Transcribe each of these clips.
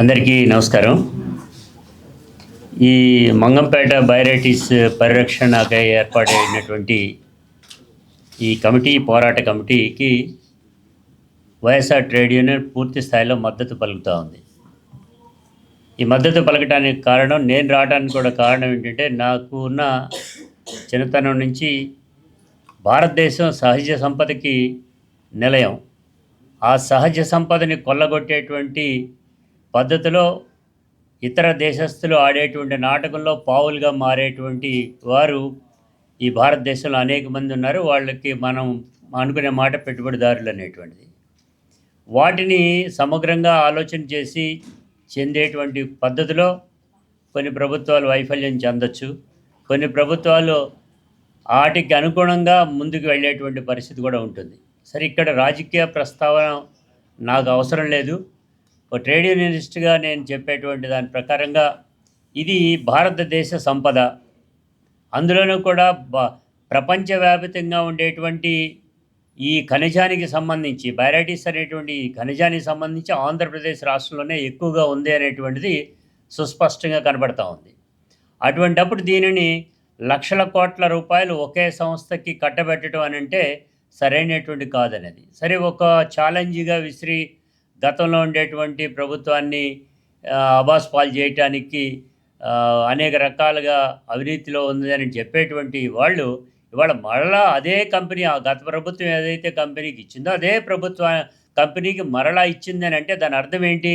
అందరికీ నమస్కారం. ఈ మంగంపేట బైరైటీస్ పరిరక్షణకై ఏర్పాటైనటువంటి ఈ పోరాట కమిటీకి వైఎస్ఆర్ ట్రేడ్ యూనియన్ పూర్తి స్థాయిలో మద్దతు పలుకుతూ ఉంది. ఈ మద్దతు పలకటానికి కారణం, నేను రావడానికి కూడా కారణం ఏంటంటే, నాకు ఉన్న చిన్నతనం నుంచి భారతదేశం సహజ సంపదకి నిలయం. ఆ సహజ సంపదని కొల్లగొట్టేటువంటి పద్ధతిలో ఇతర దేశస్తులు ఆడేటువంటి నాటకంలో పావులుగా మారేటువంటి వారు ఈ భారతదేశంలో అనేక మంది ఉన్నారు. వాళ్ళకి మనం అనుకునే మాట పెట్టుబడిదారులు అనేటువంటిది. వాటిని సమగ్రంగా ఆలోచన చేసి చెందేటువంటి పద్ధతిలో కొన్ని ప్రభుత్వాలు వైఫల్యం చెందొచ్చు. కొన్ని ప్రభుత్వాలు వాటికి అనుగుణంగా ముందుకు వెళ్ళేటువంటి పరిస్థితి కూడా ఉంటుంది. సరే, ఇక్కడ రాజకీయ ప్రస్తావన నాకు అవసరం లేదు. ఒక ట్రేడ్ యూనియనిస్ట్గా నేను చెప్పేటువంటి దాని ప్రకారంగా ఇది భారతదేశ సంపద. అందులోనూ కూడా ప్రపంచవ్యాప్తంగా ఉండేటువంటి ఈ ఖనిజానికి సంబంధించి, బైరైటీస్ అనేటువంటి ఈ ఖనిజానికి సంబంధించి ఆంధ్రప్రదేశ్ రాష్ట్రంలోనే ఎక్కువగా ఉంది అనేటువంటిది సుస్పష్టంగా కనబడతా ఉంది. అటువంటప్పుడు దీనిని లక్షల కోట్ల రూపాయలు ఒకే సంస్థకి కట్టబెట్టడం అని అంటే సరైనటువంటి కాదనేది. సరే, ఒక ఛాలెంజ్గా విసిరి గతంలో ఉండేటువంటి ప్రభుత్వాన్ని అబాస్ పాలు చేయటానికి అనేక రకాలుగా అవినీతిలో ఉందని చెప్పేటువంటి వాళ్ళు ఇవాళ మరలా అదే కంపెనీ, ఆ గత ప్రభుత్వం ఏదైతే కంపెనీకి ఇచ్చిందో అదే ప్రభుత్వ కంపెనీకి మరలా ఇచ్చిందని అంటే దాని అర్థం ఏంటి?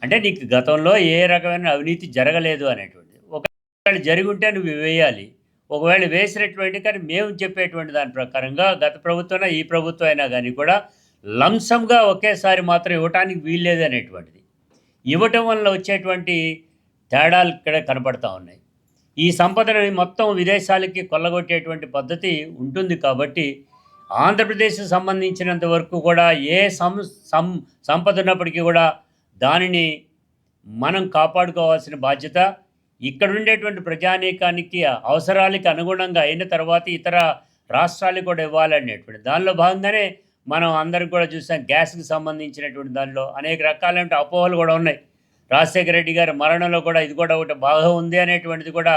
అంటే నీకు గతంలో ఏ రకమైన అవినీతి జరగలేదు అనేటువంటిది. ఒకవేళ జరిగి ఉంటే నువ్వు వేయాలి. ఒకవేళ వేసినటువంటి, కానీ మేము చెప్పేటువంటి దాని ప్రకారంగా గత ప్రభుత్వం ఈ ప్రభుత్వం అయినా కానీ కూడా లంసంగా ఒకేసారి మాత్రం ఇవ్వటానికి వీల్లేదు అనేటువంటిది. ఇవ్వటం వల్ల వచ్చేటువంటి తేడాలు ఇక్కడ కనపడతా ఉన్నాయి. ఈ సంపదను మొత్తం విదేశాలకి కొల్లగొట్టేటువంటి పద్ధతి ఉంటుంది. కాబట్టి ఆంధ్రప్రదేశ్కి సంబంధించినంత వరకు కూడా ఏ సంపద ఉన్నప్పటికీ కూడా దానిని మనం కాపాడుకోవాల్సిన బాధ్యత ఇక్కడ ఉండేటువంటి ప్రజానీకానికి అవసరాలకి అనుగుణంగా అయిన తర్వాత ఇతర రాష్ట్రాలకు కూడా ఇవ్వాలనేటువంటి దానిలో భాగంగానే మనం అందరం కూడా చూసాం. గ్యాస్కి సంబంధించినటువంటి దానిలో అనేక రకాలైన అపోహలు కూడా ఉన్నాయి. రాజశేఖర రెడ్డి గారి మరణంలో కూడా ఇది కూడా ఒకటి బాగా ఉంది అనేటువంటిది కూడా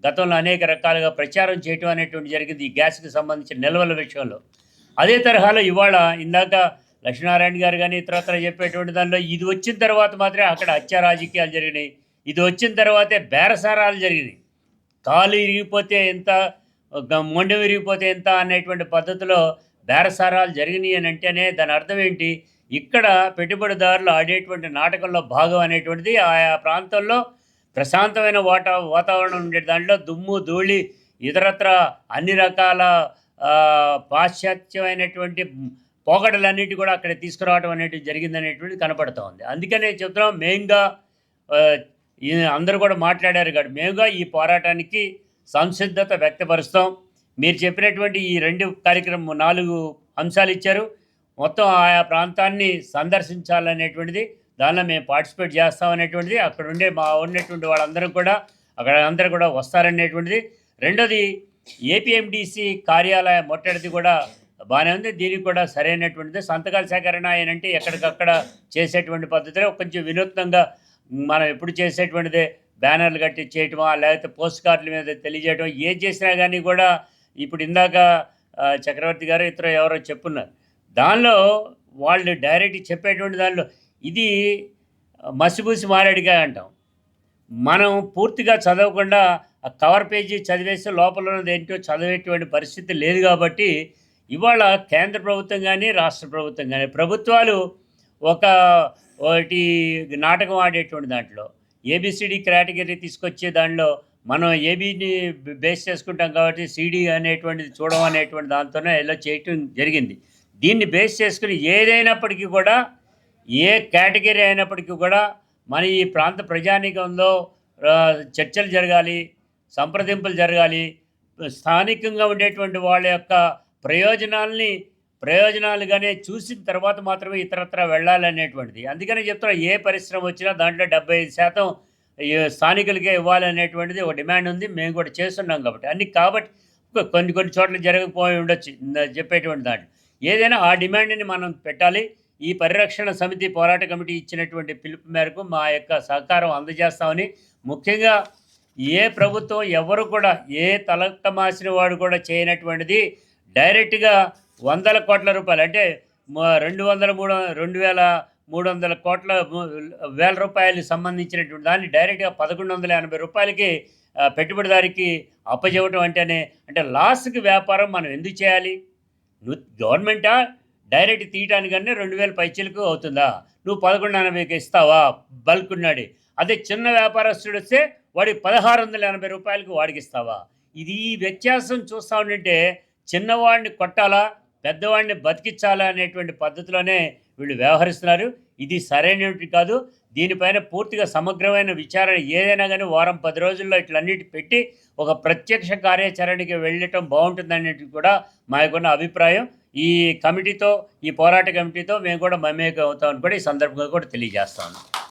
గతంలో అనేక రకాలుగా ప్రచారం చేయటం అనేటువంటి జరిగింది ఈ గ్యాస్కి సంబంధించిన నిల్వల విషయంలో. అదే తరహాలో ఇవాళ ఇందాక లక్ష్మీనారాయణ గారు కానీ ఇతరత్ర చెప్పేటువంటి దానిలో ఇది వచ్చిన తర్వాత మాత్రమే అక్కడ హత్య రాజకీయాలు జరిగినాయి. ఇది వచ్చిన తర్వాతే బేరసారాలు జరిగినాయి. కాలు ఇరిగిపోతే ఎంత, మొండెం విరిగిపోతే ఎంత అనేటువంటి పద్ధతిలో బేరసారాలు జరిగినాయి అని అంటేనే దాని అర్థం ఏంటి? ఇక్కడ పెట్టుబడిదారులు ఆడేటువంటి నాటకంలో భాగం అనేటువంటిది ఆయా ప్రాంతంలో ప్రశాంతమైన వాతావరణం ఉండే దాంట్లో దుమ్ము ధూళి ఇతరత్ర అన్ని రకాల పాశ్చాత్యమైనటువంటి పోకడలన్నిటి కూడా అక్కడ తీసుకురావడం అనేటివి జరిగిందనేటువంటిది కనపడుతూ ఉంది. అందుకనే చెప్తున్నాం, మెయిన్గా అందరూ కూడా మాట్లాడారు కాబట్టి మేముగా ఈ పోరాటానికి సంసిద్ధత వ్యక్తపరుస్తాం. మీరు చెప్పినటువంటి ఈ 2 కార్యక్రమం 4 అంశాలు ఇచ్చారు. మొత్తం ఆయా ప్రాంతాన్ని సందర్శించాలనేటువంటిది, దానిలో మేము పార్టిసిపేట్ చేస్తామనేటువంటిది, అక్కడ ఉన్నటువంటి వాళ్ళందరూ కూడా అక్కడ అందరూ కూడా వస్తారనేటువంటిది. రెండోది, ఏపీఎండిసి కార్యాలయం మొట్టడిది కూడా బాగానే ఉంది. దీనికి కూడా సరైనటువంటిది. సంతకాల సేకరణ అంటే ఎక్కడికక్కడ చేసేటువంటి పద్ధతిలో కొంచెం వినూత్నంగా మనం ఎప్పుడు చేసేటువంటిదే బ్యానర్లు కట్టి చేయటమా, లేకపోతే పోస్ట్ కార్డుల మీద తెలియజేయటం, ఏం చేసినా కానీ కూడా ఇప్పుడు ఇందాక చక్రవర్తి గారు ఇతర ఎవరో చెప్పున్నారు. దానిలో వాళ్ళు డైరెక్ట్ చెప్పేటువంటి దానిలో ఇది మసిబూసి మారేడుగా అంటాం. మనం పూర్తిగా చదవకుండా ఆ కవర్ పేజీ చదివేస్తే లోపల ఉన్నది ఏంటో చదివేటువంటి పరిస్థితి లేదు. కాబట్టి ఇవాళ కేంద్ర ప్రభుత్వం కానీ రాష్ట్ర ప్రభుత్వం కానీ ప్రభుత్వాలు ఒకటి నాటకం ఆడేటువంటి దాంట్లో ఏబిసిడి కేటగిరీ తీసుకొచ్చే దానిలో మనం ఏబీని బేస్ చేసుకుంటాం కాబట్టి సిడి అనేటువంటిది చూడడం అనేటువంటి దాంతోనే ఇలా చేయటం జరిగింది. దీన్ని బేస్ చేసుకుని ఏదైనప్పటికీ కూడా, ఏ కేటగిరీ అయినప్పటికీ కూడా మన ఈ ప్రాంత ప్రజానీకంలో చర్చలు జరగాలి, సంప్రదింపులు జరగాలి. స్థానికంగా ఉండేటువంటి వాళ్ళ యొక్క ప్రయోజనాలుగానే చూసిన తర్వాత మాత్రమే ఇతరత్ర వెళ్ళాలనేటువంటిది. అందుకనే చెప్తున్నా, ఏ పరిశ్రమ వచ్చినా దాంట్లో 75% స్థానికులకే ఇవ్వాలనేటువంటిది ఒక డిమాండ్ ఉంది. మేము కూడా చేస్తున్నాం కాబట్టి కొన్ని చోట్ల జరగకపోయి ఉండొచ్చు చెప్పేటువంటి దాంట్లో. ఏదైనా ఆ డిమాండ్ని మనం పెట్టాలి. ఈ పరిరక్షణ సమితి పోరాట కమిటీ ఇచ్చినటువంటి పిలుపు మేరకు మా యొక్క సహకారం అందజేస్తామని, ముఖ్యంగా ఏ ప్రభుత్వం ఎవరు కూడా ఏ తలకమాసిన వాడు కూడా చేయనటువంటిది డైరెక్ట్గా వందల కోట్ల రూపాయలు అంటే 2,300 కోట్ల వేల రూపాయలు సంబంధించినటువంటి దాన్ని డైరెక్ట్గా 1,180 రూపాయలకి పెట్టుబడిదారికి అప్పచెప్పటం అంటేనే అంటే లాస్కి వ్యాపారం మనం ఎందుకు చేయాలి? నువ్వు గవర్నమెంటా డైరెక్ట్ తీయటానికన్నా 2,000 పైచీలకు అవుతుందా? నువ్వు 1,180కి ఇస్తావా బల్క్ ఉన్నాడు? అదే చిన్న వ్యాపారస్తుడు వస్తే వాడికి 1,680 రూపాయలకు వాడికి ఇస్తావా? ఇది ఈ వ్యత్యాసం చూస్తూ ఉంటే చిన్నవాడిని కొట్టాలా పెద్దవాడిని బతికించాలా అనేటువంటి పద్ధతిలోనే వీళ్ళు వ్యవహరిస్తున్నారు. ఇది సరైనటువంటి కాదు. దీనిపైన పూర్తిగా సమగ్రమైన విచారణ ఏదైనా కానీ వారం 10 రోజుల్లో ఇట్లన్నిటి పెట్టి ఒక ప్రత్యక్ష కార్యాచరణకి వెళ్ళటం బాగుంటుందనేది కూడా మా యొక్క అభిప్రాయం. ఈ కమిటీతో ఈ పోరాట కమిటీతో మేము కూడా మమేకం అవుతామని కూడా ఈ సందర్భంగా కూడా తెలియజేస్తాను.